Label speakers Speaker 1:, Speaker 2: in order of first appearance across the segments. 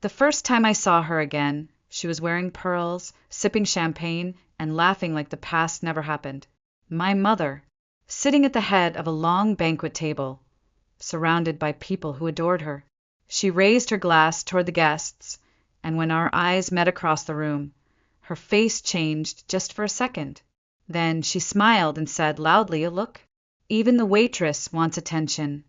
Speaker 1: The first time I saw her again, she was wearing pearls, sipping champagne, and laughing like the past never happened. My mother, sitting at the head of a long banquet table, surrounded by people who adored her. She raised her glass toward the guests, and when our eyes met across the room, her face changed just for a second. Then she smiled and said loudly, "Look, even the waitress wants attention."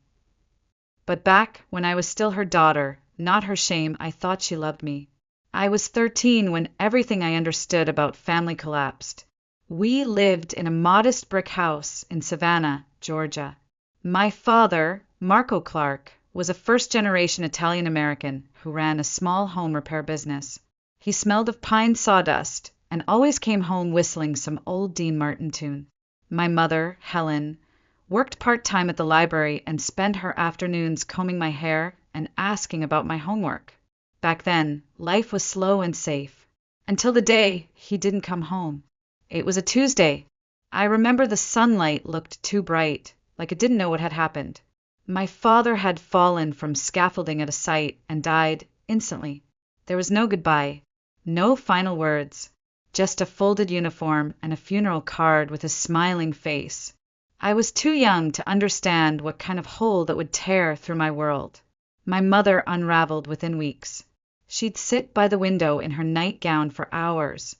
Speaker 1: But back when I was still her daughter, not her shame, I thought she loved me. I was 13 when everything I understood about family collapsed. We lived in a modest brick house in Savannah, Georgia. My father, Marco Clark, was a first-generation Italian-American who ran a small home repair business. He smelled of pine sawdust and always came home whistling some old Dean Martin tune. My mother, Helen, worked part-time at the library and spent her afternoons combing my hair and asking about my homework. Back then, life was slow and safe, until the day he didn't come home. It was a Tuesday. I remember the sunlight looked too bright, like it didn't know what had happened. My father had fallen from scaffolding at a site and died instantly. There was no goodbye, no final words, just a folded uniform and a funeral card with a smiling face. I was too young to understand what kind of hole that would tear through my world. My mother unraveled within weeks. She'd sit by the window in her nightgown for hours,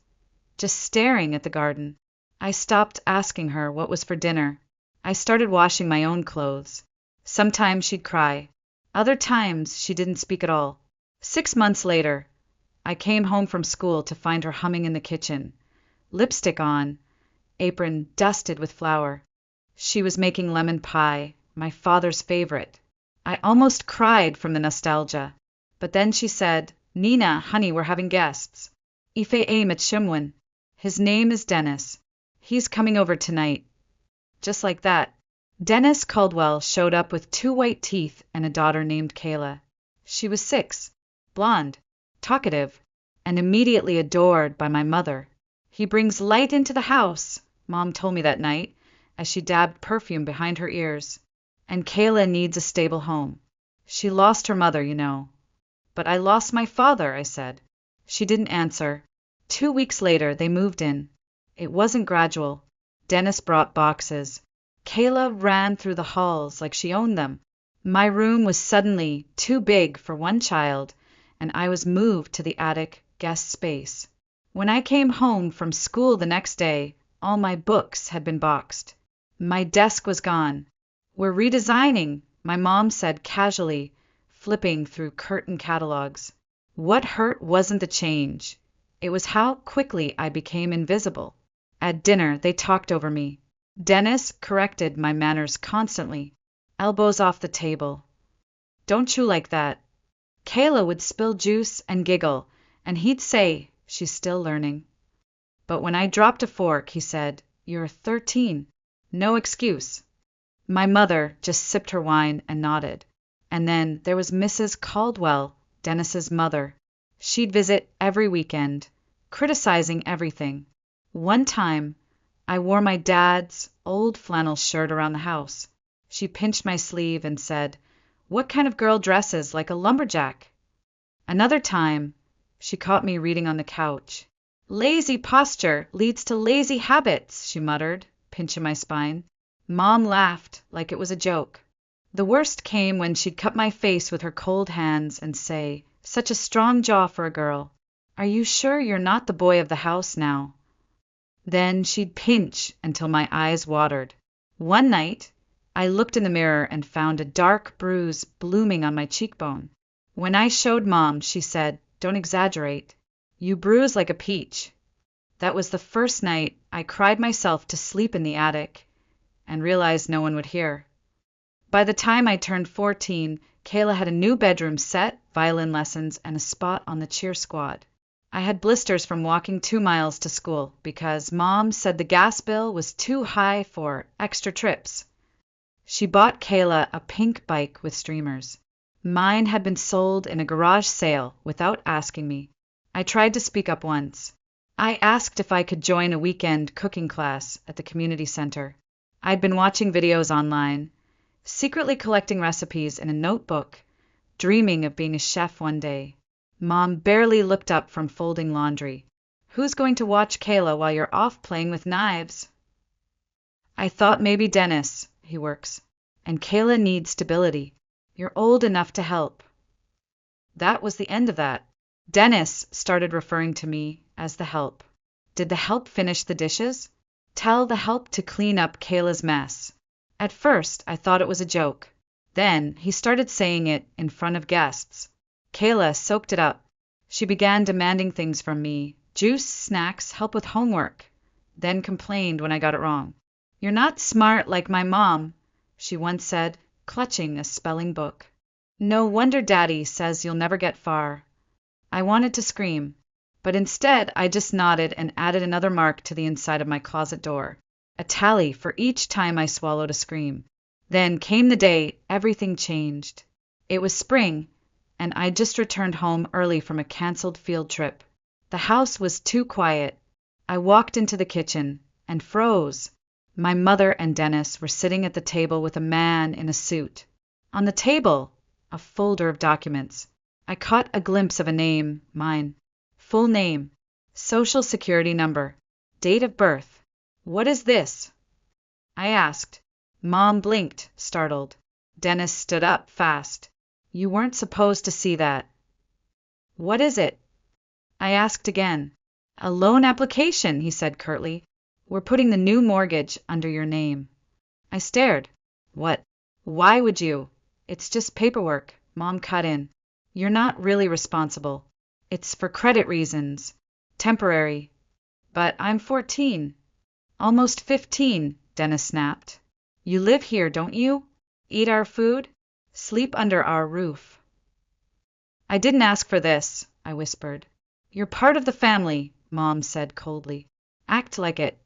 Speaker 1: just staring at the garden. I stopped asking her what was for dinner. I started washing my own clothes. Sometimes she'd cry. Other times she didn't speak at all. 6 months later, I came home from school to find her humming in the kitchen, lipstick on, apron dusted with flour. She was making lemon pie, my father's favorite. I almost cried from the nostalgia. But then she said, "Nina, honey, we're having guests. Ife aim at Shimwin. His name is Dennis. He's coming over tonight." Just like that, Dennis Caldwell showed up with 2 white teeth and a daughter named Kayla. She was 6, blonde, talkative, and immediately adored by my mother. "He brings light into the house," Mom told me that night, as she dabbed perfume behind her ears. "And Kayla needs a stable home. She lost her mother, you know." "But I lost my father," I said. She didn't answer. 2 weeks later, they moved in. It wasn't gradual. Dennis brought boxes. Kayla ran through the halls like she owned them. My room was suddenly too big for one child, and I was moved to the attic guest space. When I came home from school the next day, all my books had been boxed. My desk was gone. "We're redesigning," my mom said casually, flipping through curtain catalogs. What hurt wasn't the change. It was how quickly I became invisible. At dinner, they talked over me. Dennis corrected my manners constantly. Elbows off the table. "Don't chew like that." Kayla would spill juice and giggle, and he'd say, "She's still learning." But when I dropped a fork, he said, "You're 13. No excuse." My mother just sipped her wine and nodded. And then there was Mrs. Caldwell, Dennis's mother. She'd visit every weekend, criticizing everything. One time, I wore my dad's old flannel shirt around the house. She pinched my sleeve and said, "What kind of girl dresses like a lumberjack?" Another time, she caught me reading on the couch. "Lazy posture leads to lazy habits," she muttered, pinching my spine. Mom laughed like it was a joke. The worst came when she'd cup my face with her cold hands and say, "Such a strong jaw for a girl. Are you sure you're not the boy of the house now?" Then she'd pinch until my eyes watered. One night, I looked in the mirror and found a dark bruise blooming on my cheekbone. When I showed Mom, she said, "Don't exaggerate. You bruise like a peach." That was the first night I cried myself to sleep in the attic and realized no one would hear. By the time I turned 14, Kayla had a new bedroom set, violin lessons, and a spot on the cheer squad. I had blisters from walking 2 miles to school because Mom said the gas bill was too high for extra trips. She bought Kayla a pink bike with streamers. Mine had been sold in a garage sale without asking me. I tried to speak up once. I asked if I could join a weekend cooking class at the community center. I'd been watching videos online, secretly collecting recipes in a notebook, dreaming of being a chef one day. Mom barely looked up from folding laundry. Who's going to watch Kayla while you're off playing with knives? I thought maybe Dennis. He works. And Kayla needs stability. You're old enough to help. That was the end of that. Dennis started referring to me as the help. Did the help finish the dishes? Tell the help to clean up Kayla's mess. At first, I thought it was a joke. Then, he started saying it in front of guests. Kayla soaked it up. She began demanding things from me. Juice, snacks, help with homework. Then complained when I got it wrong. You're not smart like my mom, she once said, clutching a spelling book. No wonder Daddy says you'll never get far. I wanted to scream, but instead I just nodded and added another mark to the inside of my closet door, a tally for each time I swallowed a scream. Then came the day everything changed. It was spring, and I'd just returned home early from a canceled field trip. The house was too quiet. I walked into the kitchen and froze. My mother and Dennis were sitting at the table with a man in a suit. On the table, a folder of documents. I caught a glimpse of a name, mine. Full name, social security number, date of birth. What is this? I asked. Mom blinked, startled. Dennis stood up fast. You weren't supposed to see that. What is it? I asked again. A loan application, he said curtly. We're putting the new mortgage under your name. I stared. What? Why would you? It's just paperwork, Mom cut in. You're not really responsible. It's for credit reasons. Temporary. But I'm 14. Almost 15, Dennis snapped. You live here, don't you? Eat our food? Sleep under our roof. I didn't ask for this, I whispered. You're part of the family, Mom said coldly. Act like it.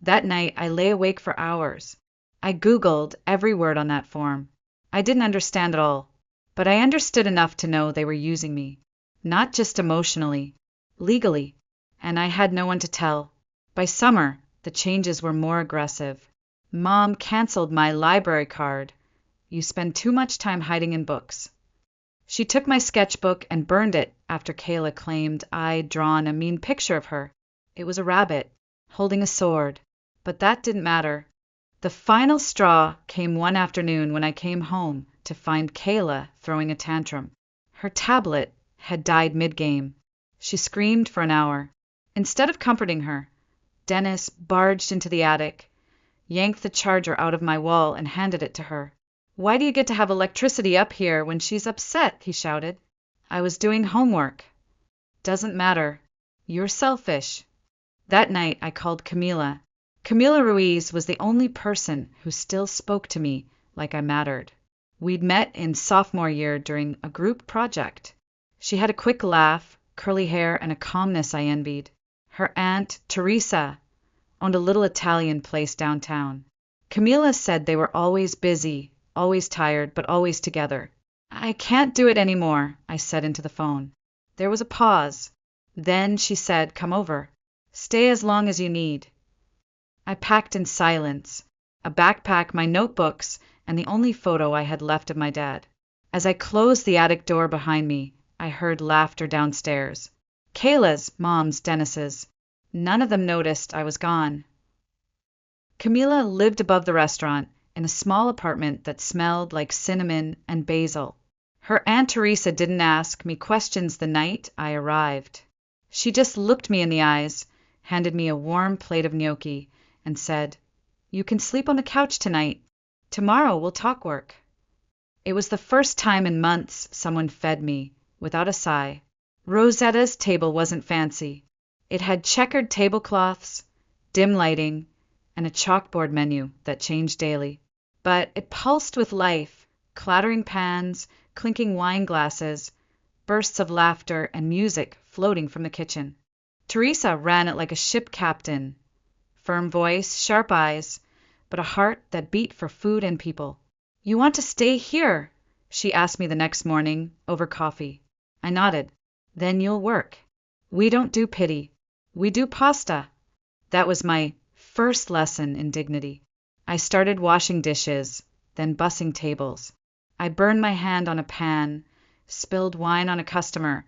Speaker 1: That night I lay awake for hours. I Googled every word on that form. I didn't understand it all, but I understood enough to know they were using me. Not just emotionally, legally, and I had no one to tell. By summer, the changes were more aggressive. Mom canceled my library card. You spend too much time hiding in books. She took my sketchbook and burned it after Kayla claimed I'd drawn a mean picture of her. It was a rabbit, holding a sword, but that didn't matter. The final straw came one afternoon when I came home to find Kayla throwing a tantrum. Her tablet had died mid-game. She screamed for an hour. Instead of comforting her, Dennis barged into the attic, yanked the charger out of my wall and handed it to her. Why do you get to have electricity up here when she's upset? He shouted. I was doing homework. Doesn't matter. You're selfish. That night I called Camila. Camila Ruiz was the only person who still spoke to me like I mattered. We'd met in sophomore year during a group project. She had a quick laugh, curly hair, and a calmness I envied. Her aunt, Teresa, owned a little Italian place downtown. Camila said they were always busy, always tired, but always together. I can't do it anymore, I said into the phone. There was a pause. Then she said, come over. Stay as long as you need. I packed in silence, a backpack, my notebooks, and the only photo I had left of my dad. As I closed the attic door behind me, I heard laughter downstairs. Kayla's, Mom's, Dennis's. None of them noticed I was gone. Camila lived above the restaurant in a small apartment that smelled like cinnamon and basil. Her Aunt Teresa didn't ask me questions the night I arrived. She just looked me in the eyes, handed me a warm plate of gnocchi, and said, You can sleep on the couch tonight. Tomorrow we'll talk work. It was the first time in months someone fed me, without a sigh. Rosetta's table wasn't fancy. It had checkered tablecloths, dim lighting, and a chalkboard menu that changed daily. But it pulsed with life, clattering pans, clinking wine glasses, bursts of laughter and music floating from the kitchen. Teresa ran it like a ship captain. Firm voice, sharp eyes, but a heart that beat for food and people. You want to stay here? She asked me the next morning, over coffee. I nodded. Then you'll work. We don't do pity. We do pasta. That was my first lesson in dignity. I started washing dishes, then bussing tables. I burned my hand on a pan, spilled wine on a customer,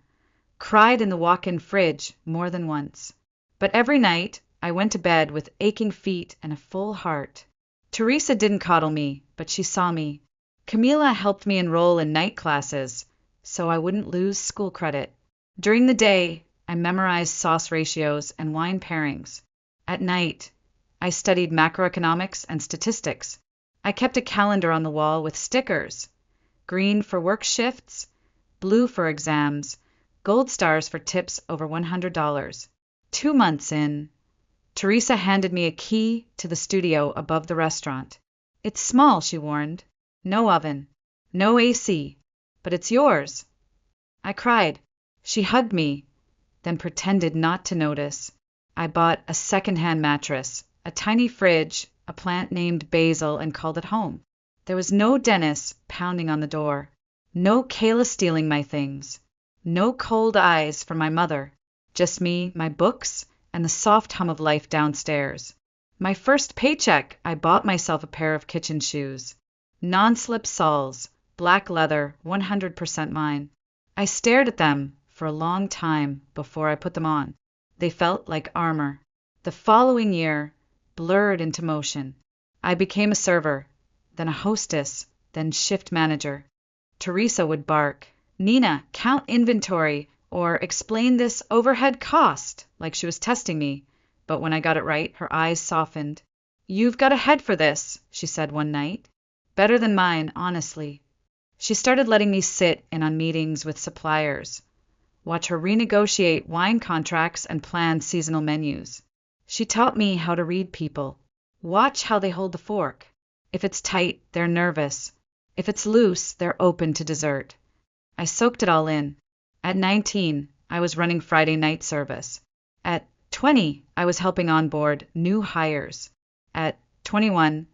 Speaker 1: cried in the walk-in fridge more than once. But every night, I went to bed with aching feet and a full heart. Teresa didn't coddle me, but she saw me. Camila helped me enroll in night classes, so I wouldn't lose school credit. During the day, I memorized sauce ratios and wine pairings. At night, I studied macroeconomics and statistics. I kept a calendar on the wall with stickers: green for work shifts, blue for exams, gold stars for tips over $100. 2 months in, Teresa handed me a key to the studio above the restaurant. "It's small," she warned. "No oven, no AC, but it's yours." I cried. She hugged me, then pretended not to notice. I bought a second-hand mattress, a tiny fridge, a plant named Basil, and called it home. There was no Dennis pounding on the door, no Kayla stealing my things, no cold eyes from my mother, just me, my books, and the soft hum of life downstairs. My first paycheck, I bought myself a pair of kitchen shoes. Non-slip soles, black leather, 100% mine. I stared at them for a long time before I put them on. They felt like armor. The following year blurred into motion. I became a server, then a hostess, then shift manager. Teresa would bark, "Nina, count inventory," or "explain this overhead cost," like she was testing me. But when I got it right, her eyes softened. "You've got a head for this," she said one night. "Better than mine, honestly." She started letting me sit in on meetings with suppliers, watch her renegotiate wine contracts and plan seasonal menus. She taught me how to read people. Watch how they hold the fork. If it's tight, they're nervous. If it's loose, they're open to dessert. I soaked it all in. At 19, I was running Friday night service. At 20, I was helping onboard new hires. At 21,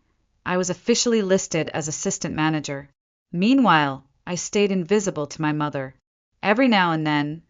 Speaker 1: I was officially listed as assistant manager. Meanwhile, I stayed invisible to my mother. Every now and then,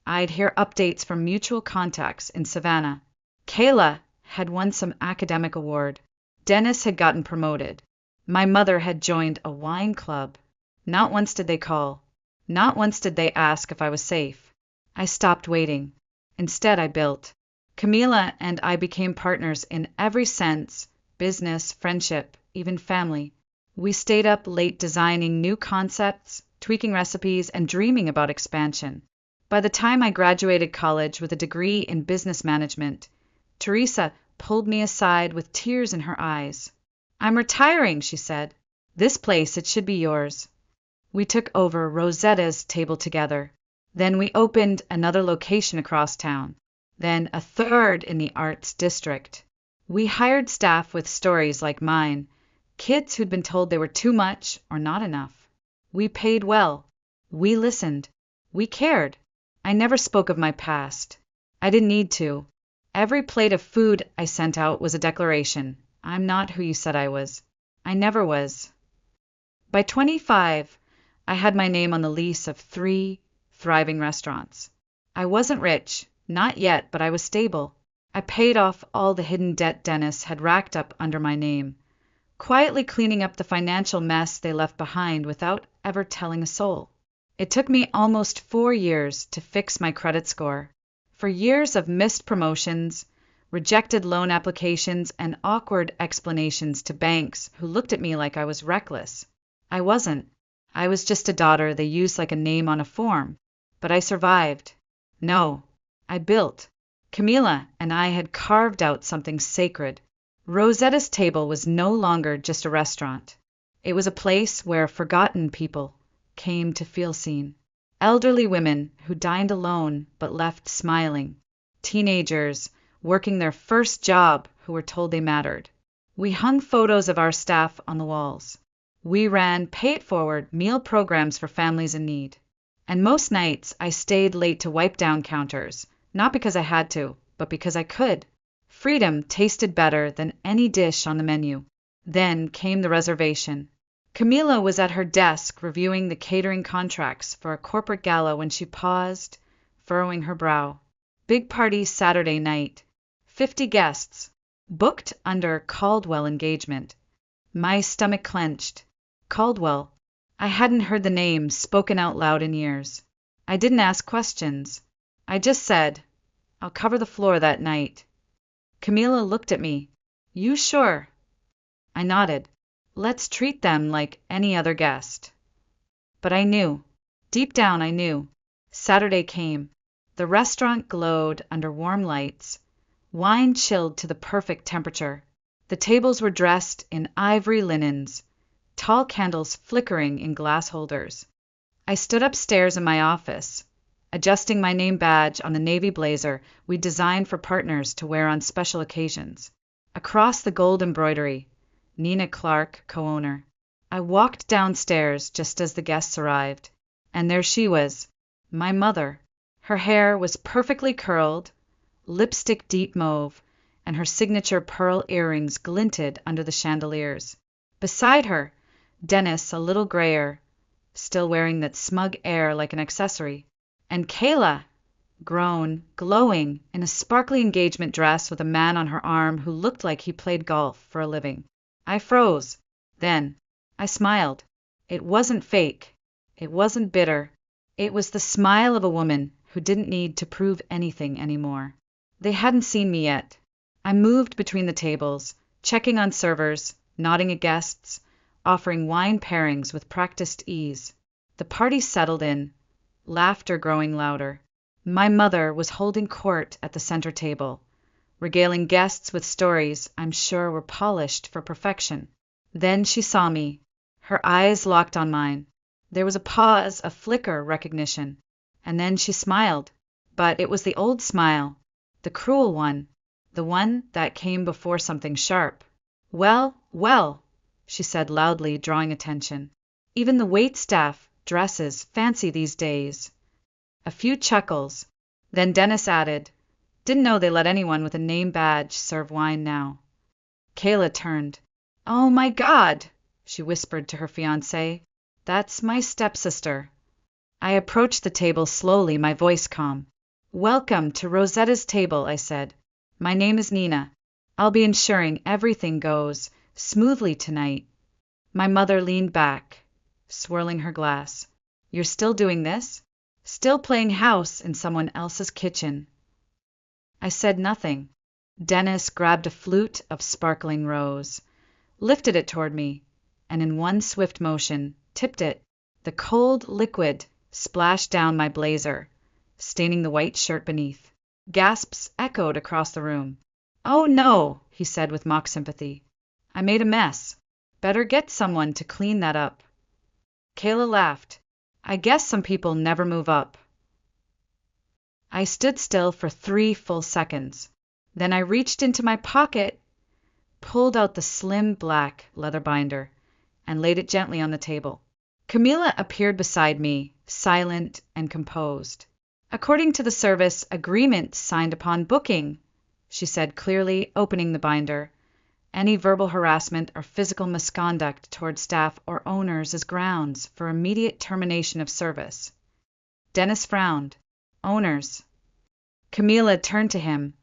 Speaker 1: I'd hear updates from mutual contacts in Savannah. Kayla had won some academic award. Dennis had gotten promoted. My mother had joined a wine club. Not once did they call. Not once did they ask if I was safe. I stopped waiting. Instead, I built. Camila and I became partners in every sense: business, friendship, even family. We stayed up late designing new concepts, tweaking recipes, and dreaming about expansion. By the time I graduated college with a degree in business management, Teresa pulled me aside with tears in her eyes. "I'm retiring," she said. "This place, it should be yours." We took over Rosetta's table together. Then we opened another location across town. Then a third in the arts district. We hired staff with stories like mine, kids who'd been told they were too much or not enough. We paid well. We listened. We cared. I never spoke of my past. I didn't need to. Every plate of food I sent out was a declaration. I'm not who you said I was. I never was. By 25, I had my name on the lease of 3 thriving restaurants. I wasn't rich, not yet, but I was stable. I paid off all the hidden debt Dennis had racked up under my name, quietly cleaning up the financial mess they left behind without ever telling a soul. It took me almost 4 years to fix my credit score. For years of missed promotions, rejected loan applications, and awkward explanations to banks who looked at me like I was reckless. I wasn't. I was just a daughter they used like a name on a form. But I survived. No, I built. Camila and I had carved out something sacred. Rosetta's table was no longer just a restaurant. It was a place where forgotten people came to feel seen. Elderly women who dined alone but left smiling. Teenagers working their first job who were told they mattered. We hung photos of our staff on the walls. We ran pay-it-forward meal programs for families in need. And most nights I stayed late to wipe down counters, not because I had to, but because I could. Freedom tasted better than any dish on the menu. Then came the reservation. Camila was at her desk reviewing the catering contracts for a corporate gala when she paused, furrowing her brow. Big party Saturday night. 50 guests. Booked under Caldwell engagement. My stomach clenched. Caldwell. I hadn't heard the name spoken out loud in years. I didn't ask questions. I just said, I'll cover the floor that night. Camila looked at me. You sure? I nodded. Let's treat them like any other guest. But I knew. Deep down I knew. Saturday came. The restaurant glowed under warm lights. Wine chilled to the perfect temperature. The tables were dressed in ivory linens, tall candles flickering in glass holders. I stood upstairs in my office, adjusting my name badge on the navy blazer we designed for partners to wear on special occasions. Across the gold embroidery, Nina Clark, co-owner. I walked downstairs just as the guests arrived, and there she was, my mother. Her hair was perfectly curled, lipstick deep mauve, and her signature pearl earrings glinted under the chandeliers. Beside her, Dennis, a little grayer, still wearing that smug air like an accessory, and Kayla, grown, glowing, in a sparkly engagement dress with a man on her arm who looked like he played golf for a living. I froze. Then I smiled. It wasn't fake. It wasn't bitter. It was the smile of a woman who didn't need to prove anything anymore. They hadn't seen me yet. I moved between the tables, checking on servers, nodding at guests, offering wine pairings with practiced ease. The party settled in, laughter growing louder. My mother was holding court at the center table, regaling guests with stories I'm sure were polished for perfection. Then she saw me. Her eyes locked on mine. There was a pause, a flicker, recognition, and then she smiled. But it was the old smile, the cruel one, the one that came before something sharp. Well, well, she said loudly, drawing attention. Even the waitstaff dresses fancy these days. A few chuckles. Then Dennis added, didn't know they let anyone with a name badge serve wine now. Kayla turned. Oh my God, she whispered to her fiancé. That's my stepsister. I approached the table slowly, my voice calm. Welcome to Rosetta's table, I said. My name is Nina. I'll be ensuring everything goes smoothly tonight. My mother leaned back, swirling her glass. You're still doing this? Still playing house in someone else's kitchen? I said nothing. Dennis grabbed a flute of sparkling rose, lifted it toward me, and in one swift motion, tipped it. The cold liquid splashed down my blazer, staining the white shirt beneath. Gasps echoed across the room. Oh no, he said with mock sympathy. I made a mess. Better get someone to clean that up. Kayla laughed. I guess some people never move up. I stood still for 3 full seconds. Then I reached into my pocket, pulled out the slim black leather binder, and laid it gently on the table. Camila appeared beside me, silent and composed. According to the service agreement signed upon booking, she said clearly, opening the binder. Any verbal harassment or physical misconduct toward staff or owners is grounds for immediate termination of service. Dennis frowned. Owners. Camila turned to him,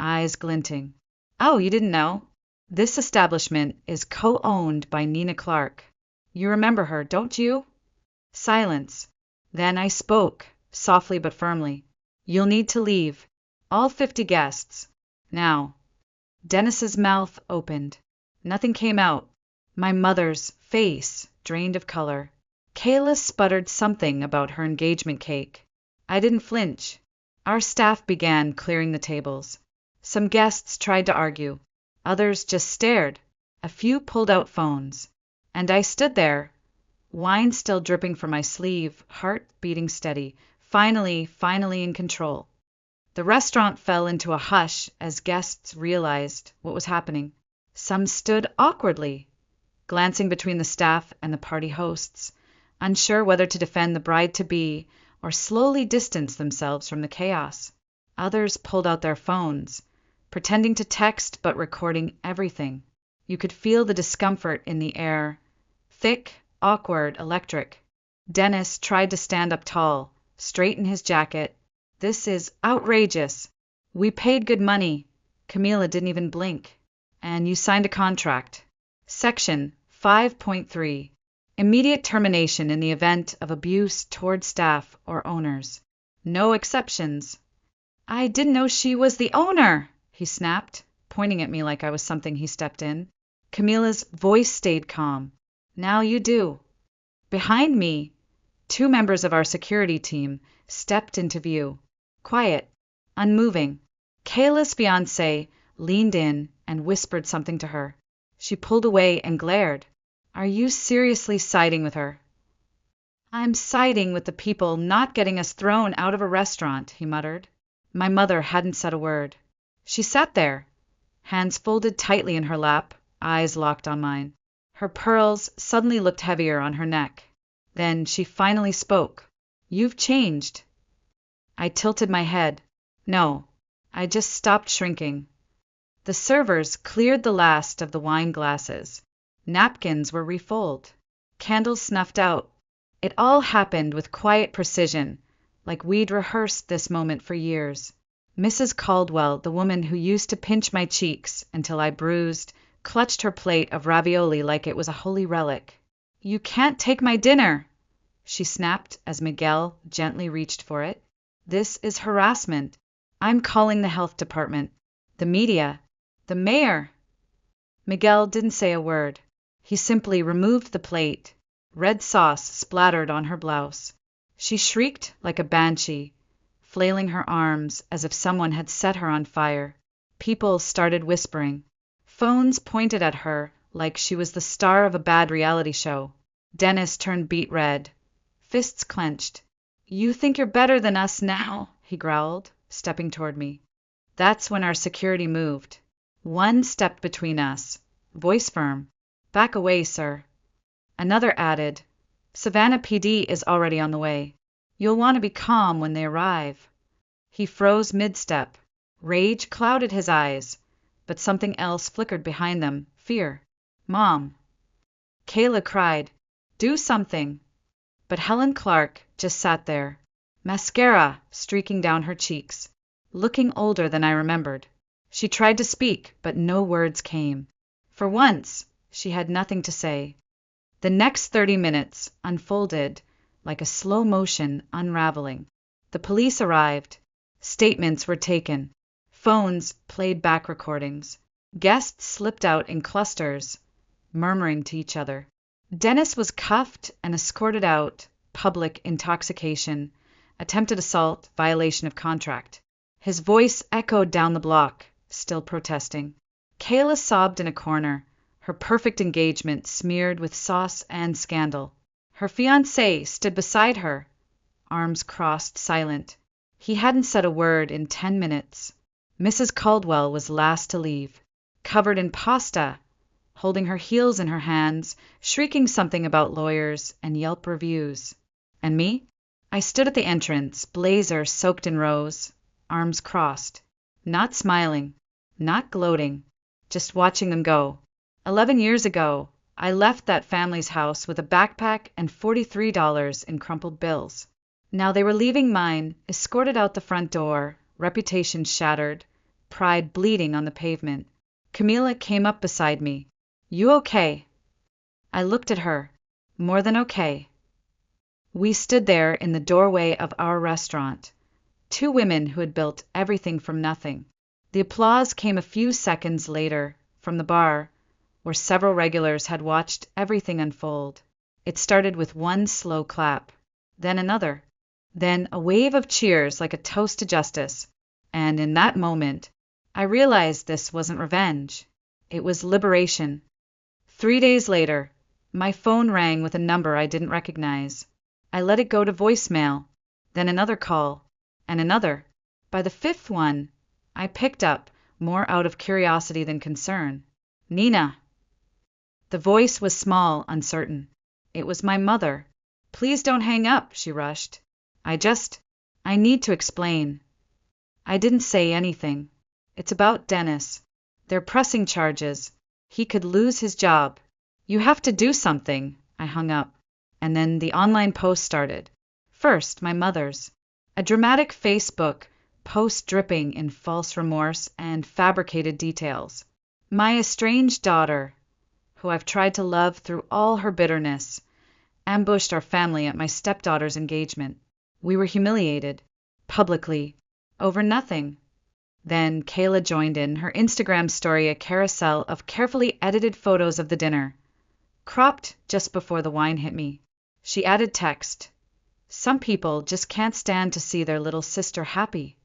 Speaker 1: eyes glinting. Oh, you didn't know? This establishment is co-owned by Nina Clark. You remember her, don't you? Silence. Then I spoke, softly but firmly. You'll need to leave. All 50 guests. Now. Dennis's mouth opened. Nothing came out. My mother's face drained of color. Kayla sputtered something about her engagement cake. I didn't flinch. Our staff began clearing the tables. Some guests tried to argue. Others just stared. A few pulled out phones. And I stood there, wine still dripping from my sleeve, heart beating steady, finally in control. The restaurant fell into a hush as guests realized what was happening. Some stood awkwardly, glancing between the staff and the party hosts, unsure whether to defend the bride-to-be or slowly distance themselves from the chaos. Others pulled out their phones, pretending to text but recording everything. You could feel the discomfort in the air. Thick, awkward, electric. Dennis tried to stand up tall, straighten his jacket. This is outrageous. We paid good money. Camila didn't even blink. And you signed a contract. Section 5.3. Immediate termination in the event of abuse toward staff or owners. No exceptions. I didn't know she was the owner, he snapped, pointing at me like I was something he stepped in. Camila's voice stayed calm. Now you do. Behind me, two members of our security team stepped into view. Quiet, unmoving. Kayla's fiancé leaned in and whispered something to her. She pulled away and glared. Are you seriously siding with her? I'm siding with the people not getting us thrown out of a restaurant, he muttered. My mother hadn't said a word. She sat there, hands folded tightly in her lap, eyes locked on mine. Her pearls suddenly looked heavier on her neck. Then she finally spoke. You've changed. I tilted my head. No, I just stopped shrinking. The servers cleared the last of the wine glasses. Napkins were refilled. Candles snuffed out. It all happened with quiet precision, like we'd rehearsed this moment for years. Mrs. Caldwell, the woman who used to pinch my cheeks until I bruised, clutched her plate of ravioli like it was a holy relic. You can't take my dinner, she snapped as Miguel gently reached for it. This is harassment. I'm calling the health department, the media, the mayor. Miguel didn't say a word. He simply removed the plate. Red sauce splattered on her blouse. She shrieked like a banshee, flailing her arms as if someone had set her on fire. People started whispering. Phones pointed at her like she was the star of a bad reality show. Dennis turned beet red, fists clenched. You think you're better than us now, he growled, stepping toward me. That's when our security moved. One stepped between us, voice firm. Back away, sir. Another added, Savannah PD is already on the way. You'll want to be calm when they arrive. He froze mid-step. Rage clouded his eyes, but something else flickered behind them, fear. Mom. Kayla cried, do something. But Helen Clark just sat there, mascara streaking down her cheeks, looking older than I remembered. She tried to speak, but no words came. For once, she had nothing to say. The next 30 minutes unfolded like a slow-motion unraveling. The police arrived. Statements were taken. Phones played back recordings. Guests slipped out in clusters, murmuring to each other. Dennis was cuffed and escorted out. Public intoxication, attempted assault, violation of contract. His voice echoed down the block, still protesting. Kayla sobbed in a corner, her perfect engagement smeared with sauce and scandal. Her fiancé stood beside her, arms crossed, silent. He hadn't said a word in 10 minutes. Mrs. Caldwell was last to leave, covered in pasta, holding her heels in her hands, shrieking something about lawyers and Yelp reviews. And me? I stood at the entrance, blazer soaked in rose, arms crossed, not smiling, not gloating, just watching them go. 11 years ago, I left that family's house with a backpack and $43 in crumpled bills. Now they were leaving mine, escorted out the front door, reputation shattered, pride bleeding on the pavement. Camila came up beside me. You okay? I looked at her. More than okay. We stood there in the doorway of our restaurant, two women who had built everything from nothing. The applause came a few seconds later from the bar, where several regulars had watched everything unfold. It started with one slow clap, then another, then a wave of cheers like a toast to justice. And in that moment, I realized this wasn't revenge. It was liberation. 3 days later, my phone rang with a number I didn't recognize. I let it go to voicemail, then another call, and another. By the fifth one, I picked up, more out of curiosity than concern. Nina. The voice was small, uncertain. It was my mother. Please don't hang up, she rushed. I need to explain. I didn't say anything. It's about Dennis. They're pressing charges. He could lose his job. You have to do something. I hung up. And then the online post started. First, my mother's. A dramatic Facebook post dripping in false remorse and fabricated details. My estranged daughter, who I've tried to love through all her bitterness, ambushed our family at my stepdaughter's engagement. We were humiliated. publicly, over nothing. Then Kayla joined in her Instagram story a carousel of carefully edited photos of the dinner, cropped just before the wine hit me. She added text. Some people just can't stand to see their little sister happy.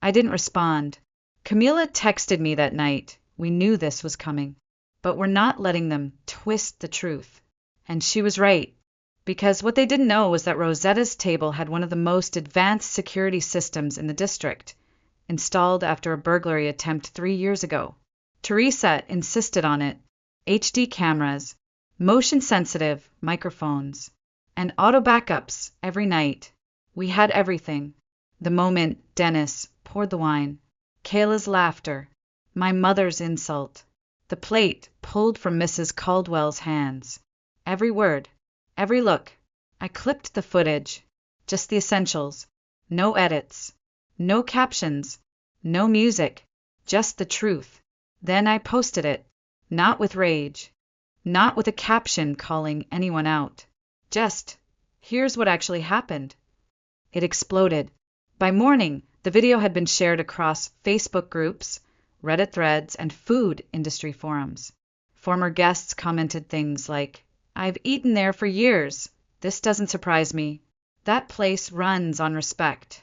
Speaker 1: I didn't respond. Camila texted me that night. We knew this was coming, but we're not letting them twist the truth. And she was right, because what they didn't know was that Rosetta's table had one of the most advanced security systems in the district, installed after a burglary attempt 3 years ago. Teresa insisted on it. HD cameras, motion-sensitive microphones, and auto backups every night. We had everything. The moment Dennis poured the wine, Kayla's laughter, my mother's insult, the plate pulled from Mrs. Caldwell's hands. Every word, every look. I clipped the footage, just the essentials. No edits, no captions, no music, just the truth. Then I posted it, not with rage, not with a caption calling anyone out. Just, here's what actually happened. It exploded. By morning, the video had been shared across Facebook groups, Reddit threads, and food industry forums. Former guests commented things like, I've eaten there for years. This doesn't surprise me. That place runs on respect.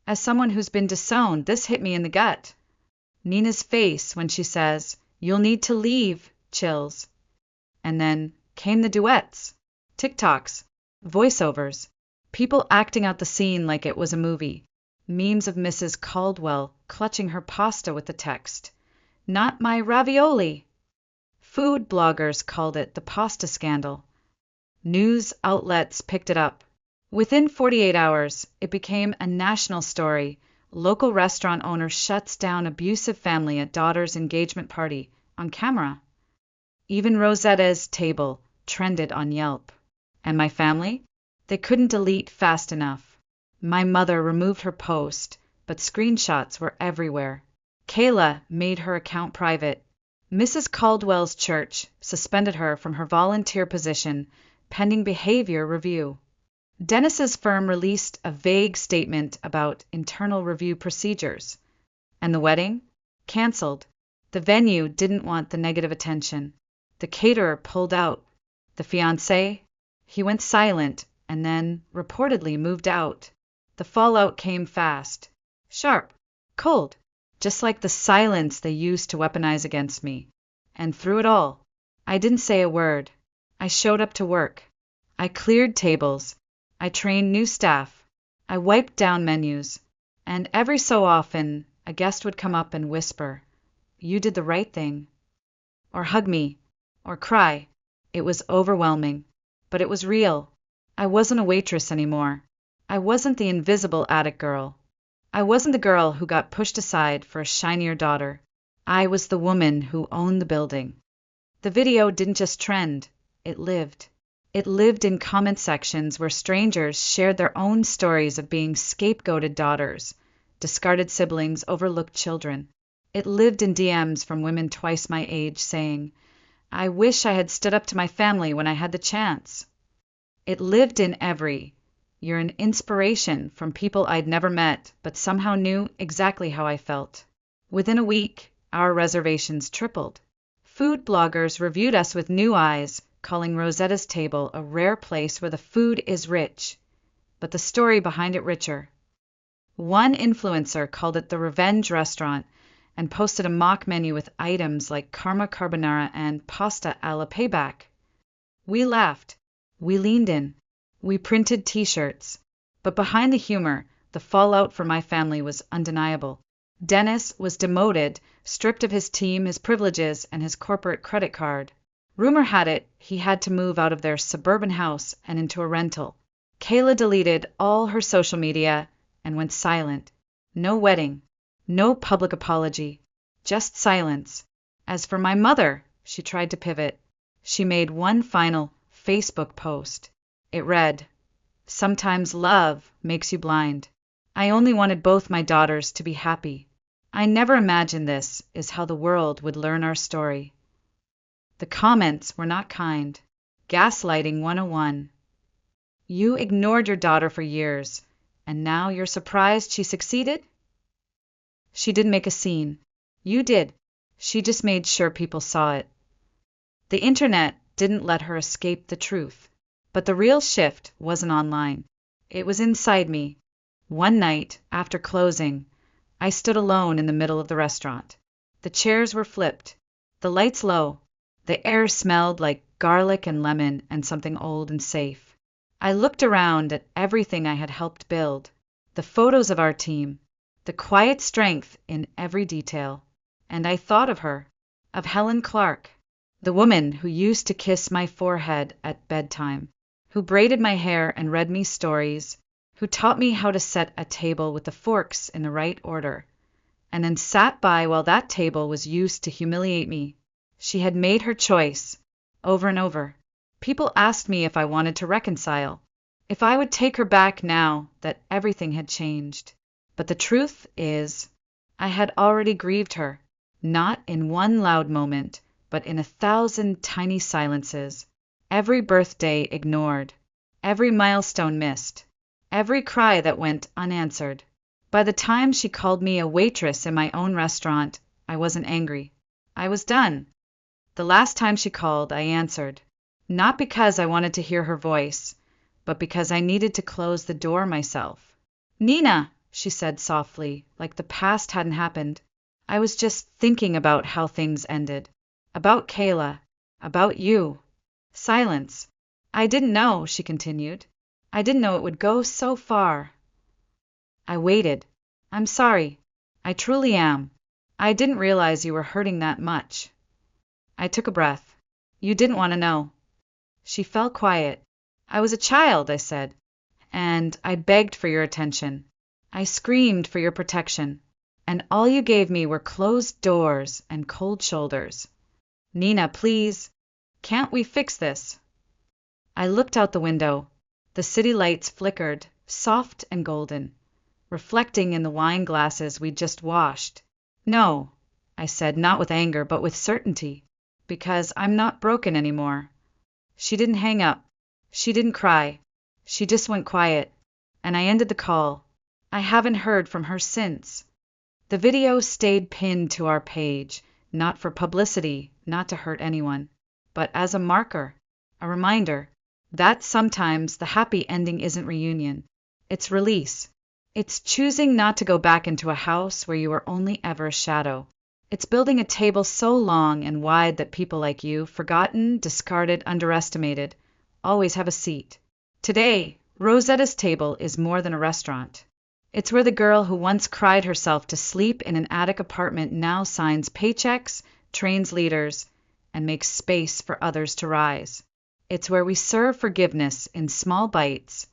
Speaker 1: As someone who's been disowned, this hit me in the gut. Nina's face when she says, you'll need to leave, chills. And then came the duets, TikToks, voiceovers, people acting out the scene like it was a movie, memes of Mrs. Caldwell clutching her pasta with the text, not my ravioli. Food bloggers called it the pasta scandal. News outlets picked it up. Within 48 hours, it became a national story. Local restaurant owner shuts down abusive family at daughter's engagement party on camera. Even Rosetta's table trended on Yelp. And my family? They couldn't delete fast enough. My mother removed her post, but screenshots were everywhere. Kayla made her account private. Mrs. Caldwell's church suspended her from her volunteer position pending behavior review. Dennis's firm released a vague statement about internal review procedures. And the wedding? Cancelled. The venue didn't want the negative attention. The caterer pulled out. The fiancé? He went silent and then reportedly moved out. The fallout came fast. Sharp. Cold. Just like the silence they used to weaponize against me. And through it all, I didn't say a word. I showed up to work. I cleared tables. I trained new staff. I wiped down menus. And every so often, a guest would come up and whisper, "You did the right thing." Or hug me. Or cry. It was overwhelming. But it was real. I wasn't a waitress anymore. I wasn't the invisible attic girl. I wasn't the girl who got pushed aside for a shinier daughter. I was the woman who owned the building. The video didn't just trend. It lived. It lived in comment sections where strangers shared their own stories of being scapegoated daughters, discarded siblings, overlooked children. It lived in DMs from women twice my age saying, I wish I had stood up to my family when I had the chance. It lived in every, you're an inspiration, from people I'd never met but somehow knew exactly how I felt. Within a week, our reservations tripled. Food bloggers reviewed us with new eyes, calling Rosetta's table a rare place where the food is rich, but the story behind it richer. One influencer called it the revenge restaurant and posted a mock menu with items like karma carbonara and pasta alla payback. We laughed. We leaned in. We printed T-shirts. But behind the humor, the fallout for my family was undeniable. Dennis was demoted, stripped of his team, his privileges, and his corporate credit card. Rumor had it he had to move out of their suburban house and into a rental. Kayla deleted all her social media and went silent. No wedding. No public apology. Just silence. As for my mother, she tried to pivot. She made one final Facebook post. It read, "Sometimes love makes you blind. I only wanted both my daughters to be happy. I never imagined this is how the world would learn our story." The comments were not kind. Gaslighting 101. You ignored your daughter for years. And now you're surprised she succeeded? She didn't make a scene. You did. She just made sure people saw it. The internet didn't let her escape the truth. But the real shift wasn't online. It was inside me. One night, after closing, I stood alone in the middle of the restaurant. The chairs were flipped, the lights low, the air smelled like garlic and lemon and something old and safe. I looked around at everything I had helped build, the photos of our team, the quiet strength in every detail. And I thought of her, of Helen Clark, the woman who used to kiss my forehead at bedtime, who braided my hair and read me stories, who taught me how to set a table with the forks in the right order, and then sat by while that table was used to humiliate me. She had made her choice, over and over. People asked me if I wanted to reconcile, if I would take her back now that everything had changed. But the truth is, I had already grieved her, not in one loud moment, but in 1,000 tiny silences. Every birthday ignored, every milestone missed, every cry that went unanswered. By the time she called me a waitress in my own restaurant, I wasn't angry. I was done. The last time she called, I answered, not because I wanted to hear her voice, but because I needed to close the door myself. "Nina," she said softly, like the past hadn't happened. "I was just thinking about how things ended. About Kayla. About you." Silence. "I didn't know," she continued. "I didn't know it would go so far." I waited. "I'm sorry. I truly am. I didn't realize you were hurting that much." I took a breath. "You didn't want to know." She fell quiet. "I was a child," I said, "and I begged for your attention. I screamed for your protection. And all you gave me were closed doors and cold shoulders. Nina, please, can't we fix this?" I looked out the window. The city lights flickered, soft and golden, reflecting in the wine glasses we'd just washed. "No," I said, not with anger, but with certainty, "because I'm not broken anymore." She didn't hang up. She didn't cry. She just went quiet, and I ended the call. I haven't heard from her since. The video stayed pinned to our page, not for publicity, not to hurt anyone, but as a marker, a reminder that sometimes the happy ending isn't reunion. It's release. It's choosing not to go back into a house where you were only ever a shadow. It's building a table so long and wide that people like you, forgotten, discarded, underestimated, always have a seat. Today, Rosetta's table is more than a restaurant. It's where the girl who once cried herself to sleep in an attic apartment now signs paychecks, trains leaders, and makes space for others to rise. It's where we serve forgiveness in small bites,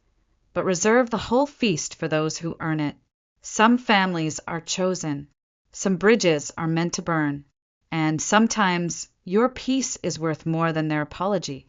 Speaker 1: but reserve the whole feast for those who earn it. Some families are chosen. Some bridges are meant to burn. And sometimes your peace is worth more than their apology.